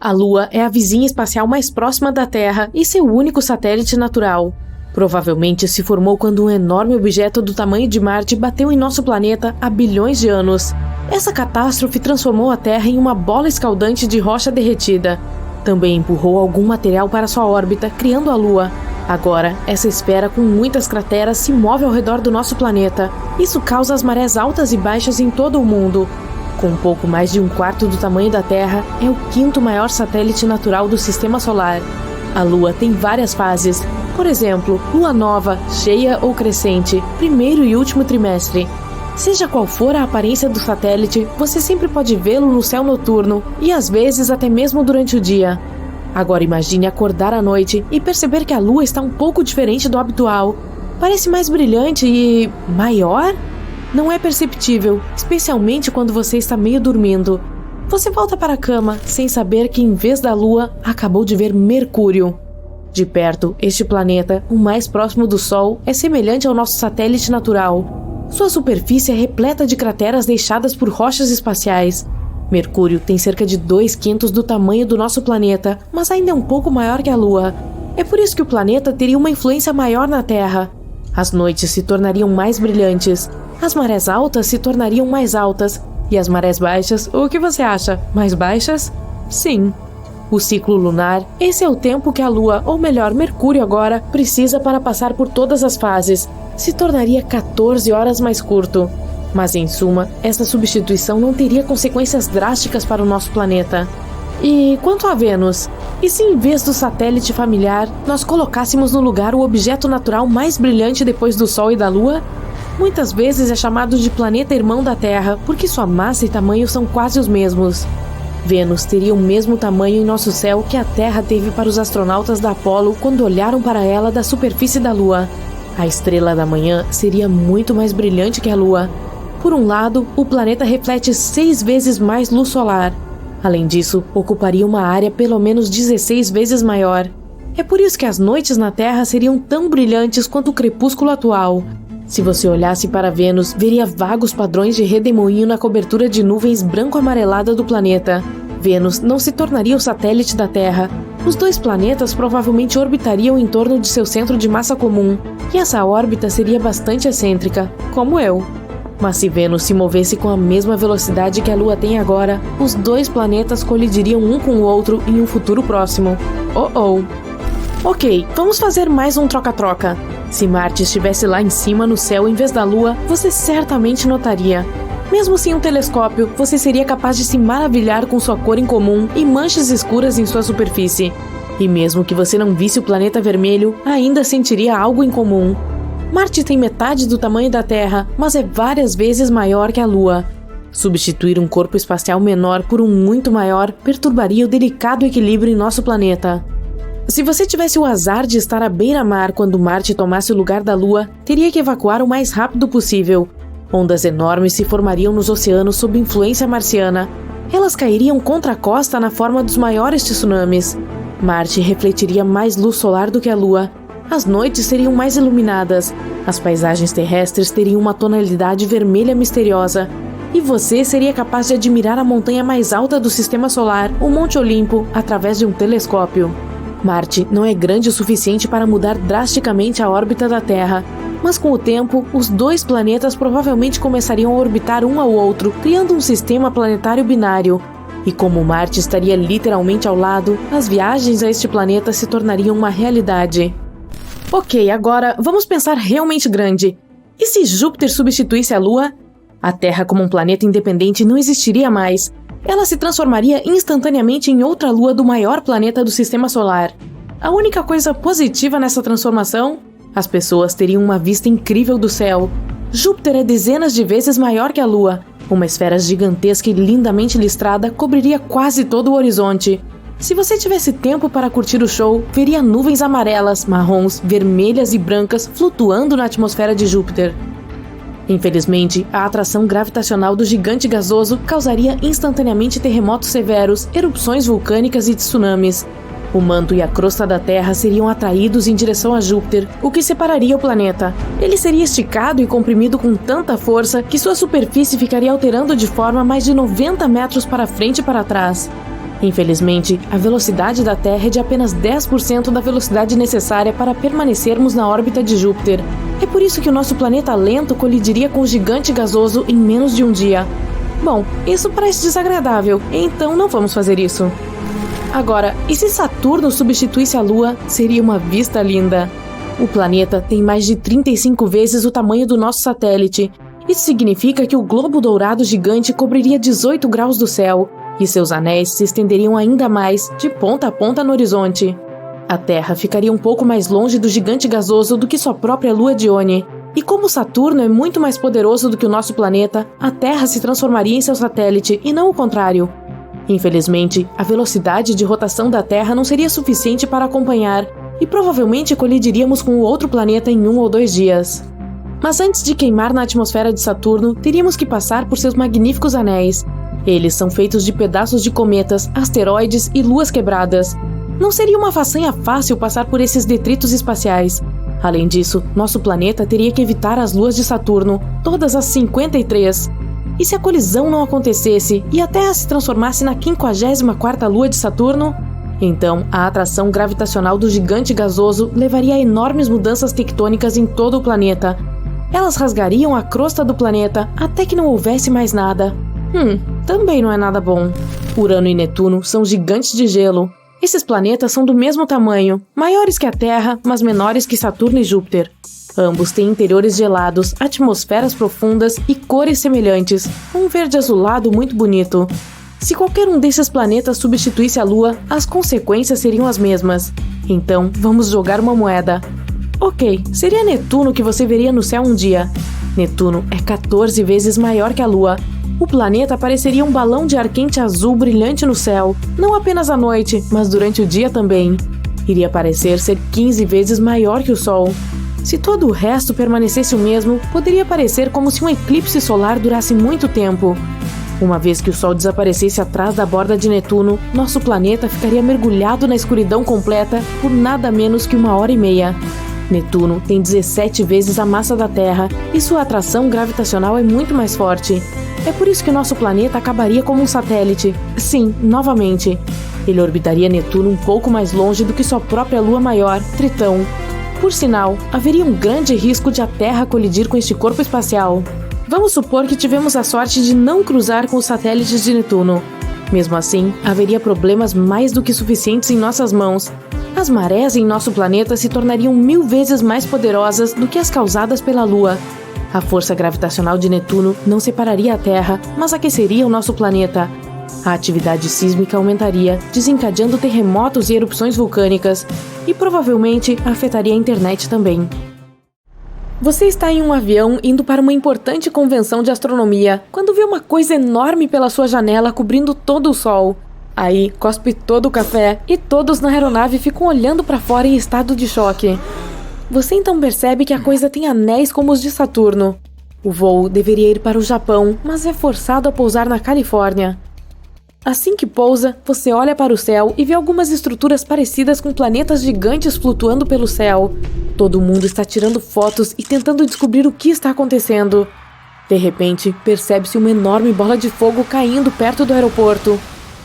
A Lua é a vizinha espacial mais próxima da Terra e seu único satélite natural. Provavelmente se formou quando um enorme objeto do tamanho de Marte bateu em nosso planeta há bilhões de anos. Essa catástrofe transformou a Terra em uma bola escaldante de rocha derretida. Também empurrou algum material para sua órbita, criando a Lua. Agora, essa esfera com muitas crateras se move ao redor do nosso planeta. Isso causa as marés altas e baixas em todo o mundo. Com um pouco mais de um quarto do tamanho da Terra, é o quinto maior satélite natural do Sistema Solar. A Lua tem várias fases. Por exemplo, lua nova, cheia ou crescente, primeiro e último trimestre. Seja qual for a aparência do satélite, você sempre pode vê-lo no céu noturno e às vezes até mesmo durante o dia. Agora imagine acordar à noite e perceber que a Lua está um pouco diferente do habitual. Parece mais brilhante e... maior? Não é perceptível, especialmente quando você está meio dormindo. Você volta para a cama sem saber que em vez da Lua, acabou de ver Mercúrio. De perto, este planeta, o mais próximo do Sol, é semelhante ao nosso satélite natural. Sua superfície é repleta de crateras deixadas por rochas espaciais. Mercúrio tem cerca de 2/5 do tamanho do nosso planeta, mas ainda é um pouco maior que a Lua. É por isso que o planeta teria uma influência maior na Terra. As noites se tornariam mais brilhantes, as marés altas se tornariam mais altas, e as marés baixas, o que você acha? Mais baixas? Sim. O ciclo lunar, esse é o tempo que a Lua, ou melhor, Mercúrio agora, precisa para passar por todas as fases. Se tornaria 14 horas mais curto. Mas em suma, essa substituição não teria consequências drásticas para o nosso planeta. E quanto a Vênus? E se em vez do satélite familiar, nós colocássemos no lugar o objeto natural mais brilhante depois do Sol e da Lua? Muitas vezes é chamado de planeta irmão da Terra, porque sua massa e tamanho são quase os mesmos. Vênus teria o mesmo tamanho em nosso céu que a Terra teve para os astronautas da Apollo quando olharam para ela da superfície da Lua. A estrela da manhã seria muito mais brilhante que a Lua. Por um lado, o planeta reflete 6 vezes mais luz solar. Além disso, ocuparia uma área pelo menos 16 vezes maior. É por isso que as noites na Terra seriam tão brilhantes quanto o crepúsculo atual. Se você olhasse para Vênus, veria vagos padrões de redemoinho na cobertura de nuvens branco-amarelada do planeta. Vênus não se tornaria o satélite da Terra. Os dois planetas provavelmente orbitariam em torno de seu centro de massa comum, e essa órbita seria bastante excêntrica, como eu. Mas se Vênus se movesse com a mesma velocidade que a Lua tem agora, os dois planetas colidiriam um com o outro em um futuro próximo. Ok, vamos fazer mais um troca-troca. Se Marte estivesse lá em cima no céu em vez da Lua, você certamente notaria. Mesmo sem um telescópio, você seria capaz de se maravilhar com sua cor incomum e manchas escuras em sua superfície. E mesmo que você não visse o planeta vermelho, ainda sentiria algo incomum. Marte tem metade do tamanho da Terra, mas é várias vezes maior que a Lua. Substituir um corpo espacial menor por um muito maior perturbaria o delicado equilíbrio em nosso planeta. Se você tivesse o azar de estar à beira-mar quando Marte tomasse o lugar da Lua, teria que evacuar o mais rápido possível. Ondas enormes se formariam nos oceanos sob influência marciana. Elas cairiam contra a costa na forma dos maiores tsunamis. Marte refletiria mais luz solar do que a Lua. As noites seriam mais iluminadas. As paisagens terrestres teriam uma tonalidade vermelha misteriosa. E você seria capaz de admirar a montanha mais alta do Sistema Solar, o Monte Olimpo, através de um telescópio. Marte não é grande o suficiente para mudar drasticamente a órbita da Terra, mas com o tempo, os dois planetas provavelmente começariam a orbitar um ao outro, criando um sistema planetário binário. E como Marte estaria literalmente ao lado, as viagens a este planeta se tornariam uma realidade. Ok, agora vamos pensar realmente grande. E se Júpiter substituísse a Lua? A Terra como um planeta independente não existiria mais. Ela se transformaria instantaneamente em outra lua do maior planeta do Sistema Solar. A única coisa positiva nessa transformação? As pessoas teriam uma vista incrível do céu. Júpiter é dezenas de vezes maior que a Lua. Uma esfera gigantesca e lindamente listrada cobriria quase todo o horizonte. Se você tivesse tempo para curtir o show, veria nuvens amarelas, marrons, vermelhas e brancas flutuando na atmosfera de Júpiter. Infelizmente, a atração gravitacional do gigante gasoso causaria instantaneamente terremotos severos, erupções vulcânicas e tsunamis. O manto e a crosta da Terra seriam atraídos em direção a Júpiter, o que separaria o planeta. Ele seria esticado e comprimido com tanta força que sua superfície ficaria alterando de forma mais de 90 metros para frente e para trás. Infelizmente, a velocidade da Terra é de apenas 10% da velocidade necessária para permanecermos na órbita de Júpiter. É por isso que o nosso planeta lento colidiria com o gigante gasoso em menos de um dia. Bom, isso parece desagradável, então não vamos fazer isso. Agora, e se Saturno substituísse a Lua, seria uma vista linda. O planeta tem mais de 35 vezes o tamanho do nosso satélite. Isso significa que o globo dourado gigante cobriria 18 graus do céu, e seus anéis se estenderiam ainda mais, de ponta a ponta no horizonte. A Terra ficaria um pouco mais longe do gigante gasoso do que sua própria lua Dione. E como Saturno é muito mais poderoso do que o nosso planeta, a Terra se transformaria em seu satélite, e não o contrário. Infelizmente, a velocidade de rotação da Terra não seria suficiente para acompanhar, e provavelmente colidiríamos com o outro planeta em 1 ou 2 dias. Mas antes de queimar na atmosfera de Saturno, teríamos que passar por seus magníficos anéis. Eles são feitos de pedaços de cometas, asteroides e luas quebradas. Não seria uma façanha fácil passar por esses detritos espaciais. Além disso, nosso planeta teria que evitar as luas de Saturno, todas as 53. E se a colisão não acontecesse e a Terra se transformasse na 54ª lua de Saturno? Então, a atração gravitacional do gigante gasoso levaria a enormes mudanças tectônicas em todo o planeta. Elas rasgariam a crosta do planeta até que não houvesse mais nada. Também não é nada bom. Urano e Netuno são gigantes de gelo. Esses planetas são do mesmo tamanho, maiores que a Terra, mas menores que Saturno e Júpiter. Ambos têm interiores gelados, atmosferas profundas e cores semelhantes, um verde azulado muito bonito. Se qualquer um desses planetas substituísse a Lua, as consequências seriam as mesmas. Então, vamos jogar uma moeda. Ok, seria Netuno que você veria no céu um dia. Netuno é 14 vezes maior que a Lua. O planeta pareceria um balão de ar quente azul brilhante no céu, não apenas à noite, mas durante o dia também. Iria parecer ser 15 vezes maior que o Sol. Se todo o resto permanecesse o mesmo, poderia parecer como se um eclipse solar durasse muito tempo. Uma vez que o Sol desaparecesse atrás da borda de Netuno, nosso planeta ficaria mergulhado na escuridão completa por nada menos que 1h30. Netuno tem 17 vezes a massa da Terra e sua atração gravitacional é muito mais forte. É por isso que nosso planeta acabaria como um satélite. Sim, novamente. Ele orbitaria Netuno um pouco mais longe do que sua própria lua maior, Tritão. Por sinal, haveria um grande risco de a Terra colidir com este corpo espacial. Vamos supor que tivemos a sorte de não cruzar com os satélites de Netuno. Mesmo assim, haveria problemas mais do que suficientes em nossas mãos. As marés em nosso planeta se tornariam 1000 vezes mais poderosas do que as causadas pela Lua. A força gravitacional de Netuno não separaria a Terra, mas aqueceria o nosso planeta. A atividade sísmica aumentaria, desencadeando terremotos e erupções vulcânicas, e provavelmente afetaria a internet também. Você está em um avião indo para uma importante convenção de astronomia, quando vê uma coisa enorme pela sua janela cobrindo todo o sol. Aí, cospe todo o café e todos na aeronave ficam olhando para fora em estado de choque. Você então percebe que a coisa tem anéis como os de Saturno. O voo deveria ir para o Japão, mas é forçado a pousar na Califórnia. Assim que pousa, você olha para o céu e vê algumas estruturas parecidas com planetas gigantes flutuando pelo céu. Todo mundo está tirando fotos e tentando descobrir o que está acontecendo. De repente, percebe-se uma enorme bola de fogo caindo perto do aeroporto.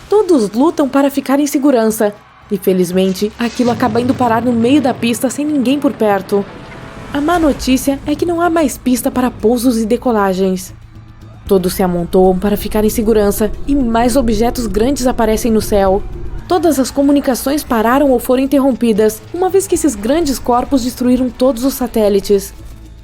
Todos lutam para ficar em segurança. E felizmente, aquilo acaba indo parar no meio da pista sem ninguém por perto. A má notícia é que não há mais pista para pousos e decolagens. Todos se amontoam para ficar em segurança e mais objetos grandes aparecem no céu. Todas as comunicações pararam ou foram interrompidas, uma vez que esses grandes corpos destruíram todos os satélites.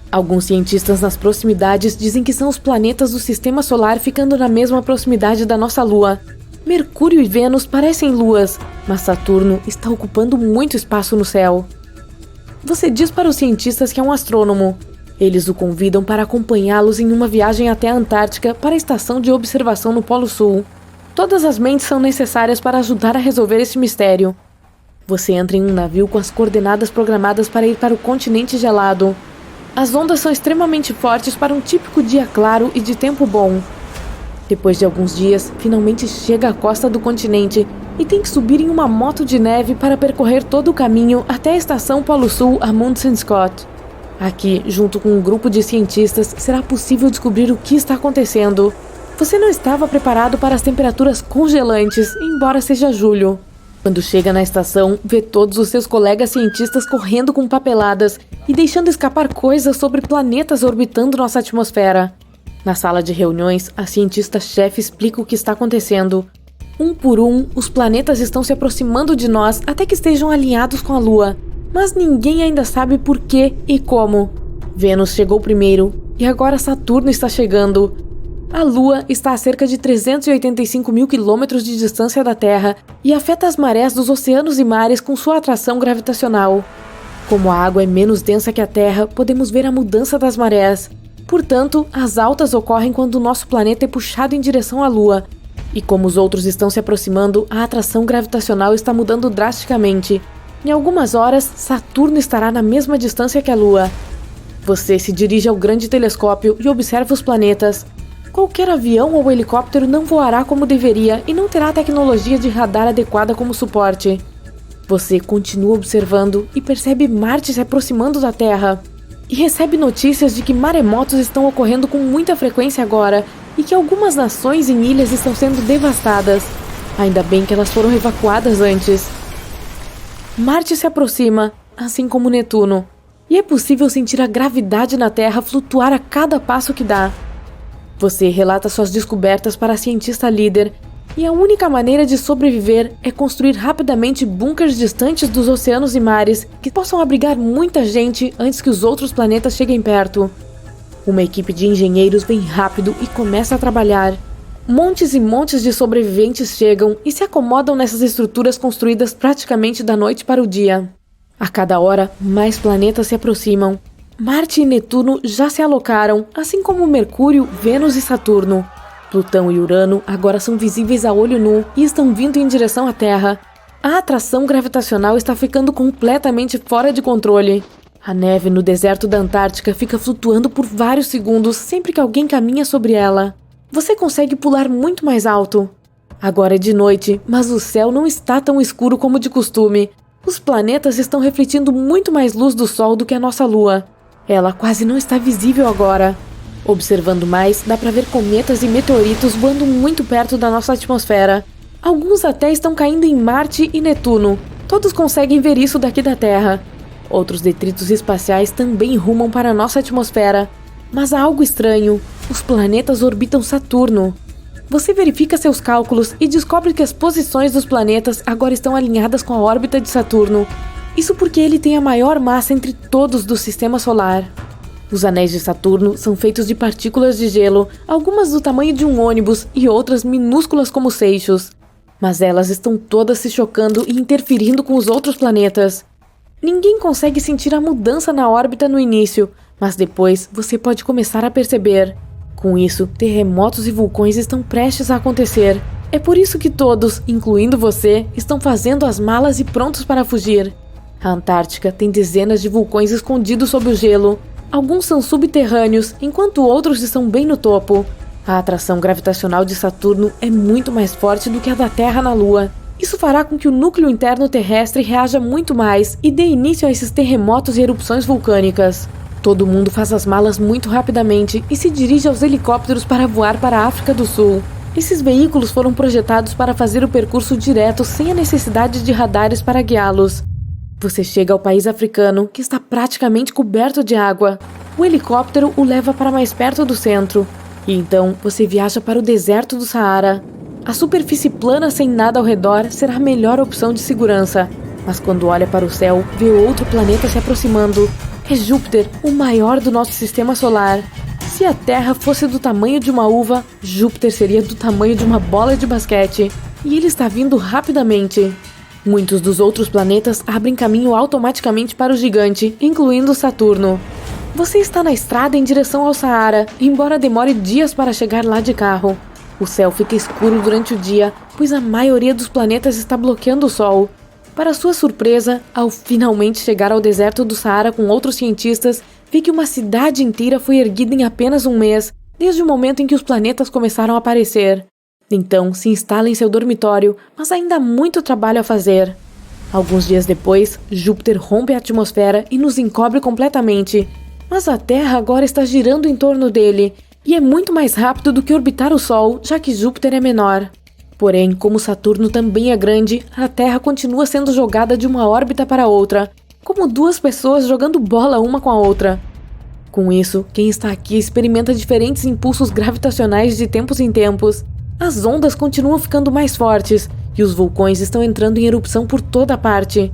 Alguns cientistas nas proximidades dizem que são os planetas do Sistema Solar ficando na mesma proximidade da nossa Lua. Mercúrio e Vênus parecem luas, mas Saturno está ocupando muito espaço no céu. Você diz para os cientistas que é um astrônomo. Eles o convidam para acompanhá-los em uma viagem até a Antártica para a estação de observação no Polo Sul. Todas as mentes são necessárias para ajudar a resolver esse mistério. Você entra em um navio com as coordenadas programadas para ir para o continente gelado. As ondas são extremamente fortes para um típico dia claro e de tempo bom. Depois de alguns dias, finalmente chega à costa do continente e tem que subir em uma moto de neve para percorrer todo o caminho até a estação Polo Sul Amundsen Scott. Aqui, junto com um grupo de cientistas, será possível descobrir o que está acontecendo. Você não estava preparado para as temperaturas congelantes, embora seja julho. Quando chega na estação, vê todos os seus colegas cientistas correndo com papeladas e deixando escapar coisas sobre planetas orbitando nossa atmosfera. Na sala de reuniões, a cientista-chefe explica o que está acontecendo. Um por um, os planetas estão se aproximando de nós até que estejam alinhados com a Lua. Mas ninguém ainda sabe por quê e como. Vênus chegou primeiro, e agora Saturno está chegando. A Lua está a cerca de 385 mil quilômetros de distância da Terra e afeta as marés dos oceanos e mares com sua atração gravitacional. Como a água é menos densa que a Terra, podemos ver a mudança das marés. Portanto, as altas ocorrem quando o nosso planeta é puxado em direção à Lua. E como os outros estão se aproximando, a atração gravitacional está mudando drasticamente. Em algumas horas, Saturno estará na mesma distância que a Lua. Você se dirige ao grande telescópio e observa os planetas. Qualquer avião ou helicóptero não voará como deveria e não terá a tecnologia de radar adequada como suporte. Você continua observando e percebe Marte se aproximando da Terra. E recebe notícias de que maremotos estão ocorrendo com muita frequência agora e que algumas nações em ilhas estão sendo devastadas. Ainda bem que elas foram evacuadas antes. Marte se aproxima, assim como Netuno. E é possível sentir a gravidade na Terra flutuar a cada passo que dá. Você relata suas descobertas para a cientista líder, e a única maneira de sobreviver é construir rapidamente bunkers distantes dos oceanos e mares que possam abrigar muita gente antes que os outros planetas cheguem perto. Uma equipe de engenheiros vem rápido e começa a trabalhar. Montes e montes de sobreviventes chegam e se acomodam nessas estruturas construídas praticamente da noite para o dia. A cada hora, mais planetas se aproximam. Marte e Netuno já se alocaram, assim como Mercúrio, Vênus e Saturno. Plutão e Urano agora são visíveis a olho nu e estão vindo em direção à Terra. A atração gravitacional está ficando completamente fora de controle. A neve no deserto da Antártica fica flutuando por vários segundos sempre que alguém caminha sobre ela. Você consegue pular muito mais alto. Agora é de noite, mas o céu não está tão escuro como de costume. Os planetas estão refletindo muito mais luz do Sol do que a nossa Lua. Ela quase não está visível agora. Observando mais, dá para ver cometas e meteoritos voando muito perto da nossa atmosfera. Alguns até estão caindo em Marte e Netuno. Todos conseguem ver isso daqui da Terra. Outros detritos espaciais também rumam para a nossa atmosfera. Mas há algo estranho. Os planetas orbitam Saturno. Você verifica seus cálculos e descobre que as posições dos planetas agora estão alinhadas com a órbita de Saturno. Isso porque ele tem a maior massa entre todos do Sistema Solar. Os anéis de Saturno são feitos de partículas de gelo, algumas do tamanho de um ônibus e outras minúsculas como seixos. Mas elas estão todas se chocando e interferindo com os outros planetas. Ninguém consegue sentir a mudança na órbita no início, mas depois você pode começar a perceber. Com isso, terremotos e vulcões estão prestes a acontecer. É por isso que todos, incluindo você, estão fazendo as malas e prontos para fugir. A Antártica tem dezenas de vulcões escondidos sob o gelo. Alguns são subterrâneos, enquanto outros estão bem no topo. A atração gravitacional de Saturno é muito mais forte do que a da Terra na Lua. Isso fará com que o núcleo interno terrestre reaja muito mais e dê início a esses terremotos e erupções vulcânicas. Todo mundo faz as malas muito rapidamente e se dirige aos helicópteros para voar para a África do Sul. Esses veículos foram projetados para fazer o percurso direto sem a necessidade de radares para guiá-los. Você chega ao país africano, que está praticamente coberto de água. O helicóptero o leva para mais perto do centro. E então você viaja para o deserto do Saara. A superfície plana sem nada ao redor será a melhor opção de segurança. Mas quando olha para o céu, vê outro planeta se aproximando. É Júpiter, o maior do nosso sistema solar. Se a Terra fosse do tamanho de uma uva, Júpiter seria do tamanho de uma bola de basquete. E ele está vindo rapidamente. Muitos dos outros planetas abrem caminho automaticamente para o gigante, incluindo Saturno. Você está na estrada em direção ao Saara, embora demore dias para chegar lá de carro. O céu fica escuro durante o dia, pois a maioria dos planetas está bloqueando o Sol. Para sua surpresa, ao finalmente chegar ao deserto do Saara com outros cientistas, vê que uma cidade inteira foi erguida em apenas um mês, desde o momento em que os planetas começaram a aparecer. Então, se instala em seu dormitório, mas ainda há muito trabalho a fazer. Alguns dias depois, Júpiter rompe a atmosfera e nos encobre completamente. Mas a Terra agora está girando em torno dele, E é muito mais rápido do que orbitar o Sol, já que Júpiter é menor. Porém, como Saturno também é grande, a Terra continua sendo jogada de uma órbita para outra, como duas pessoas jogando bola uma com a outra. Com isso, quem está aqui experimenta diferentes impulsos gravitacionais de tempos em tempos. As ondas continuam ficando mais fortes e os vulcões estão entrando em erupção por toda parte.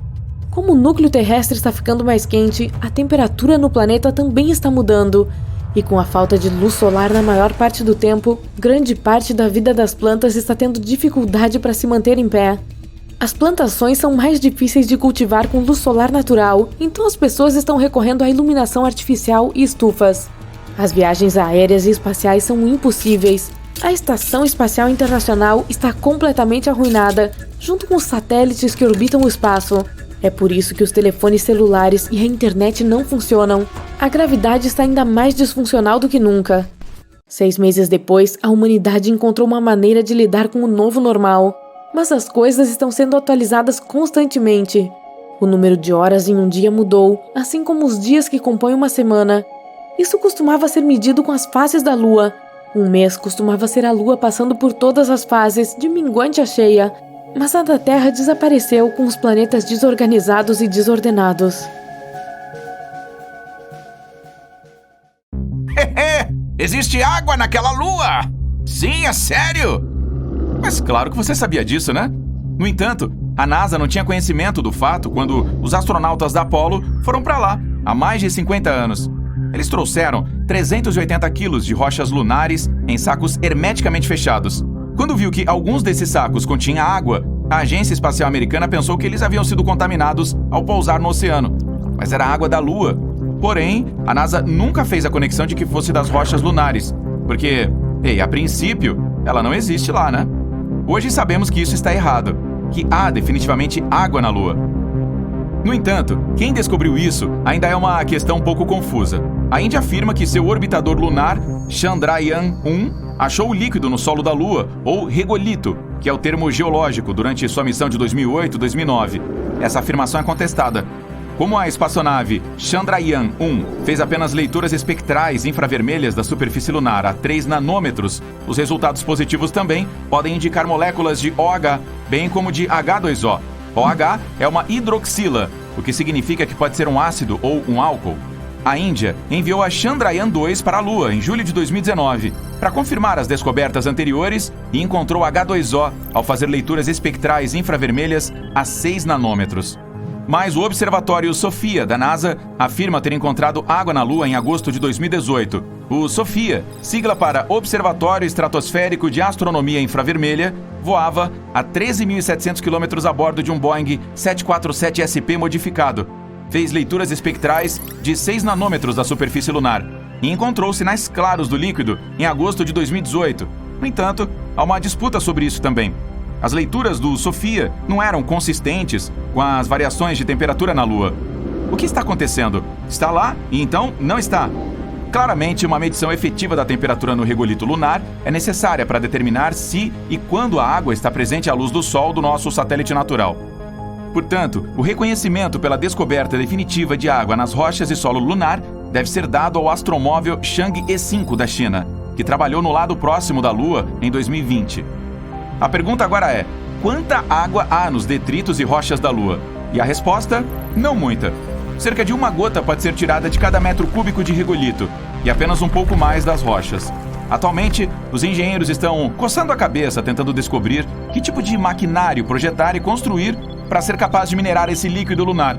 Como o núcleo terrestre está ficando mais quente, a temperatura no planeta também está mudando. E com a falta de luz solar na maior parte do tempo, grande parte da vida das plantas está tendo dificuldade para se manter em pé. As plantações são mais difíceis de cultivar com luz solar natural, então as pessoas estão recorrendo à iluminação artificial e estufas. As viagens aéreas e espaciais são impossíveis. A Estação Espacial Internacional está completamente arruinada, junto com os satélites que orbitam o espaço. É por isso que os telefones celulares e a internet não funcionam. A gravidade está ainda mais disfuncional do que nunca. 6 meses depois, a humanidade encontrou uma maneira de lidar com o novo normal. Mas as coisas estão sendo atualizadas constantemente. O número de horas em um dia mudou, assim como os dias que compõem uma semana. Isso costumava ser medido com as fases da Lua. Um mês costumava ser a Lua passando por todas as fases, de minguante a cheia. Mas a da Terra desapareceu com os planetas desorganizados e desordenados. Existe água naquela lua! Sim, é sério! Mas claro que você sabia disso, né? No entanto, a NASA não tinha conhecimento do fato quando os astronautas da Apollo foram para lá, há mais de 50 anos. Eles trouxeram 380 quilos de rochas lunares em sacos hermeticamente fechados. Quando viu que alguns desses sacos continham água, a Agência Espacial Americana pensou que eles haviam sido contaminados ao pousar no oceano. Mas era água da Lua. Porém, a NASA nunca fez a conexão de que fosse das rochas lunares. Porque, a princípio, ela não existe lá, né? Hoje sabemos que isso está errado, que há definitivamente água na Lua. No entanto, quem descobriu isso ainda é uma questão um pouco confusa. A Índia afirma que seu orbitador lunar, Chandrayaan-1, achou o líquido no solo da Lua, ou regolito, que é o termo geológico, durante sua missão de 2008 e 2009. Essa afirmação é contestada. Como a espaçonave Chandrayaan-1 fez apenas leituras espectrais infravermelhas da superfície lunar a 3 nanômetros, os resultados positivos também podem indicar moléculas de OH, bem como de H2O. OH é uma hidroxila, o que significa que pode ser um ácido ou um álcool. A Índia enviou a Chandrayaan-2 para a Lua em julho de 2019 para confirmar as descobertas anteriores e encontrou H2O ao fazer leituras espectrais infravermelhas a 6 nanômetros. Mas o Observatório SOFIA, da NASA, afirma ter encontrado água na Lua em agosto de 2018. O SOFIA, sigla para Observatório Estratosférico de Astronomia Infravermelha, voava a 13.700 km a bordo de um Boeing 747 SP modificado. Fez leituras espectrais de 6 nanômetros da superfície lunar e encontrou sinais claros do líquido em agosto de 2018. No entanto, há uma disputa sobre isso também. As leituras do SOFIA não eram consistentes com as variações de temperatura na Lua. O que está acontecendo? Está lá e então não está? Claramente, uma medição efetiva da temperatura no regolito lunar é necessária para determinar se e quando a água está presente à luz do Sol do nosso satélite natural. Portanto, o reconhecimento pela descoberta definitiva de água nas rochas e solo lunar deve ser dado ao astromóvel Chang'e 5 da China, que trabalhou no lado próximo da Lua em 2020. A pergunta agora é: quanta água há nos detritos e rochas da Lua? E a resposta? Não muita. Cerca de 1 gota pode ser tirada de cada metro cúbico de regolito, e apenas um pouco mais das rochas. Atualmente, os engenheiros estão coçando a cabeça tentando descobrir que tipo de maquinário projetar e construir para ser capaz de minerar esse líquido lunar.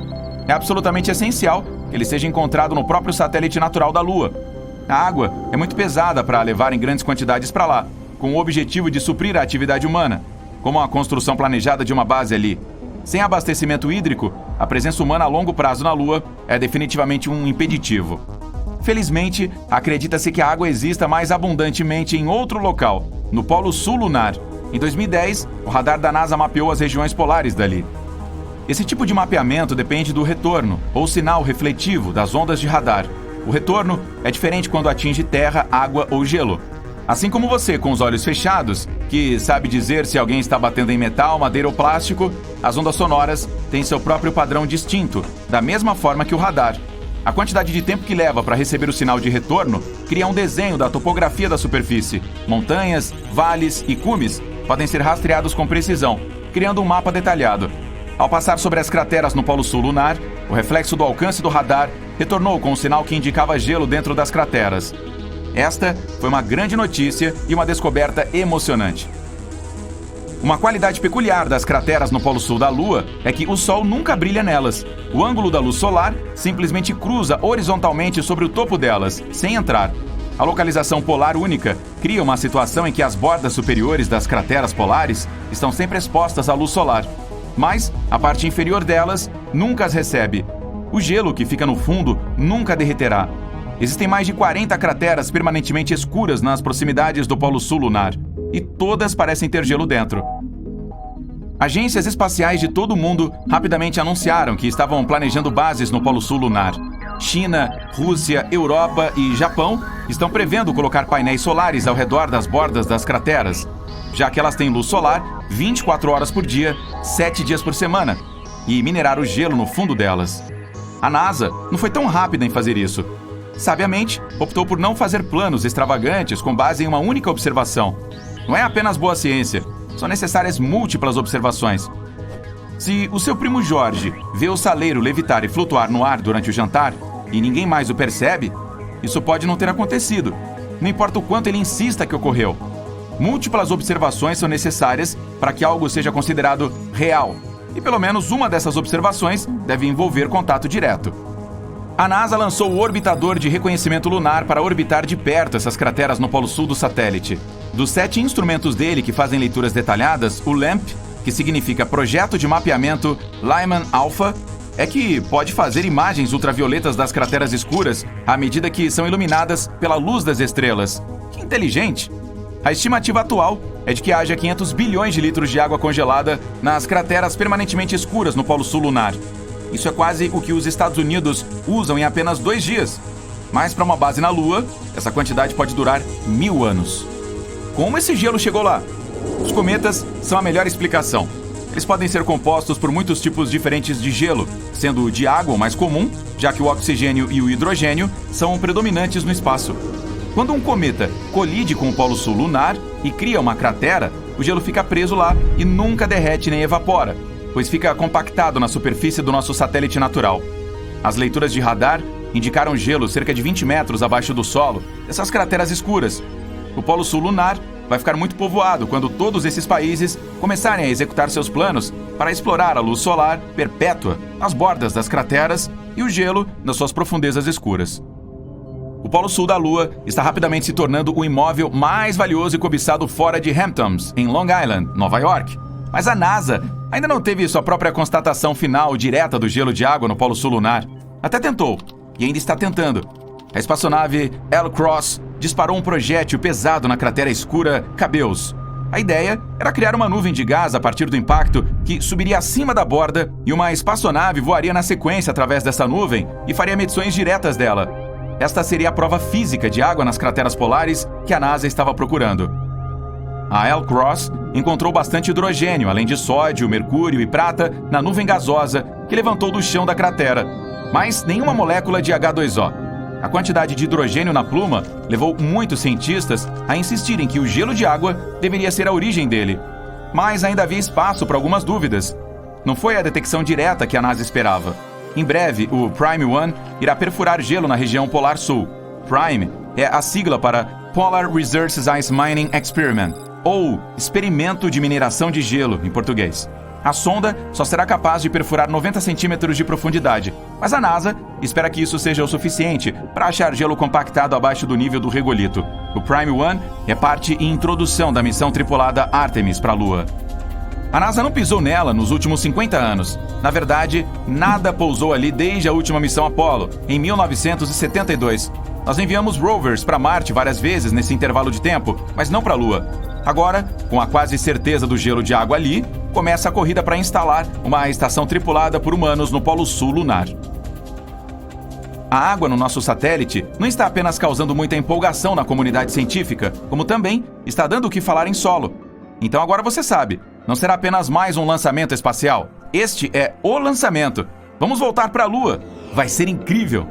É absolutamente essencial que ele seja encontrado no próprio satélite natural da Lua. A água é muito pesada para levar em grandes quantidades para lá, com o objetivo de suprir a atividade humana, como a construção planejada de uma base ali. Sem abastecimento hídrico, a presença humana a longo prazo na Lua é definitivamente um impeditivo. Felizmente, acredita-se que a água exista mais abundantemente em outro local, no Polo Sul lunar. Em 2010, o radar da NASA mapeou as regiões polares dali. Esse tipo de mapeamento depende do retorno, ou sinal refletivo, das ondas de radar. O retorno é diferente quando atinge terra, água ou gelo. Assim como você, com os olhos fechados, que sabe dizer se alguém está batendo em metal, madeira ou plástico, as ondas sonoras têm seu próprio padrão distinto, da mesma forma que o radar. A quantidade de tempo que leva para receber o sinal de retorno cria um desenho da topografia da superfície. Montanhas, vales e cumes podem ser rastreados com precisão, criando um mapa detalhado. Ao passar sobre as crateras no Polo Sul lunar, o reflexo do alcance do radar retornou com um sinal que indicava gelo dentro das crateras. Esta foi uma grande notícia e uma descoberta emocionante. Uma qualidade peculiar das crateras no Polo Sul da Lua é que o Sol nunca brilha nelas. O ângulo da luz solar simplesmente cruza horizontalmente sobre o topo delas, sem entrar. A localização polar única cria uma situação em que as bordas superiores das crateras polares estão sempre expostas à luz solar, mas a parte inferior delas nunca as recebe. O gelo que fica no fundo nunca derreterá. Existem mais de 40 crateras permanentemente escuras nas proximidades do Polo Sul lunar, e todas parecem ter gelo dentro. Agências espaciais de todo o mundo rapidamente anunciaram que estavam planejando bases no Polo Sul lunar. China, Rússia, Europa e Japão estão prevendo colocar painéis solares ao redor das bordas das crateras, já que elas têm luz solar 24 horas por dia, 7 dias por semana, e minerar o gelo no fundo delas. A NASA não foi tão rápida em fazer isso. Sabiamente, optou por não fazer planos extravagantes com base em uma única observação. Não é apenas boa ciência, são necessárias múltiplas observações. Se o seu primo Jorge vê o saleiro levitar e flutuar no ar durante o jantar e ninguém mais o percebe, isso pode não ter acontecido, não importa o quanto ele insista que ocorreu. Múltiplas observações são necessárias para que algo seja considerado real, e pelo menos uma dessas observações deve envolver contato direto. A NASA lançou o orbitador de reconhecimento lunar para orbitar de perto essas crateras no polo sul do satélite. Dos 7 instrumentos dele que fazem leituras detalhadas, o LAMP, que significa Projeto de Mapeamento Lyman Alpha, é que pode fazer imagens ultravioletas das crateras escuras à medida que são iluminadas pela luz das estrelas. Que inteligente! A estimativa atual é de que haja 500 bilhões de litros de água congelada nas crateras permanentemente escuras no Polo Sul lunar. Isso é quase o que os Estados Unidos usam em apenas 2 dias. Mas para uma base na Lua, essa quantidade pode durar 1000 anos. Como esse gelo chegou lá? Os cometas são a melhor explicação. Eles podem ser compostos por muitos tipos diferentes de gelo, sendo o de água o mais comum, já que o oxigênio e o hidrogênio são predominantes no espaço. Quando um cometa colide com o Polo Sul lunar e cria uma cratera, o gelo fica preso lá e nunca derrete nem evapora, pois fica compactado na superfície do nosso satélite natural. As leituras de radar indicaram gelo cerca de 20 metros abaixo do solo dessas crateras escuras. O Polo Sul lunar vai ficar muito povoado quando todos esses países começarem a executar seus planos para explorar a luz solar perpétua nas bordas das crateras e o gelo nas suas profundezas escuras. O Polo Sul da Lua está rapidamente se tornando o imóvel mais valioso e cobiçado fora de Hamptons, em Long Island, Nova York. Mas a NASA ainda não teve sua própria constatação final direta do gelo de água no Polo Sul lunar. Até tentou, e ainda está tentando. A espaçonave L-Cross disparou um projétil pesado na cratera escura Cabeus. A ideia era criar uma nuvem de gás a partir do impacto que subiria acima da borda e uma espaçonave voaria na sequência através dessa nuvem e faria medições diretas dela. Esta seria a prova física de água nas crateras polares que a NASA estava procurando. A L-Cross encontrou bastante hidrogênio, além de sódio, mercúrio e prata, na nuvem gasosa que levantou do chão da cratera, mas nenhuma molécula de H2O. A quantidade de hidrogênio na pluma levou muitos cientistas a insistirem que o gelo de água deveria ser a origem dele. Mas ainda havia espaço para algumas dúvidas. Não foi a detecção direta que a NASA esperava. Em breve, o Prime 1 irá perfurar gelo na região polar sul. Prime é a sigla para Polar Research Ice Mining Experiment, ou Experimento de Mineração de Gelo, em português. A sonda só será capaz de perfurar 90 centímetros de profundidade, mas a NASA espera que isso seja o suficiente para achar gelo compactado abaixo do nível do regolito. O Prime 1 é parte e introdução da missão tripulada Artemis para a Lua. A NASA não pisou nela nos últimos 50 anos. Na verdade, nada pousou ali desde a última missão Apollo, em 1972. Nós enviamos rovers para Marte várias vezes nesse intervalo de tempo, mas não para a Lua. Agora, com a quase certeza do gelo de água ali, começa a corrida para instalar uma estação tripulada por humanos no Polo Sul lunar. A água no nosso satélite não está apenas causando muita empolgação na comunidade científica, como também está dando o que falar em solo. Então agora você sabe, não será apenas mais um lançamento espacial. Este é o lançamento. Vamos voltar para a Lua. Vai ser incrível!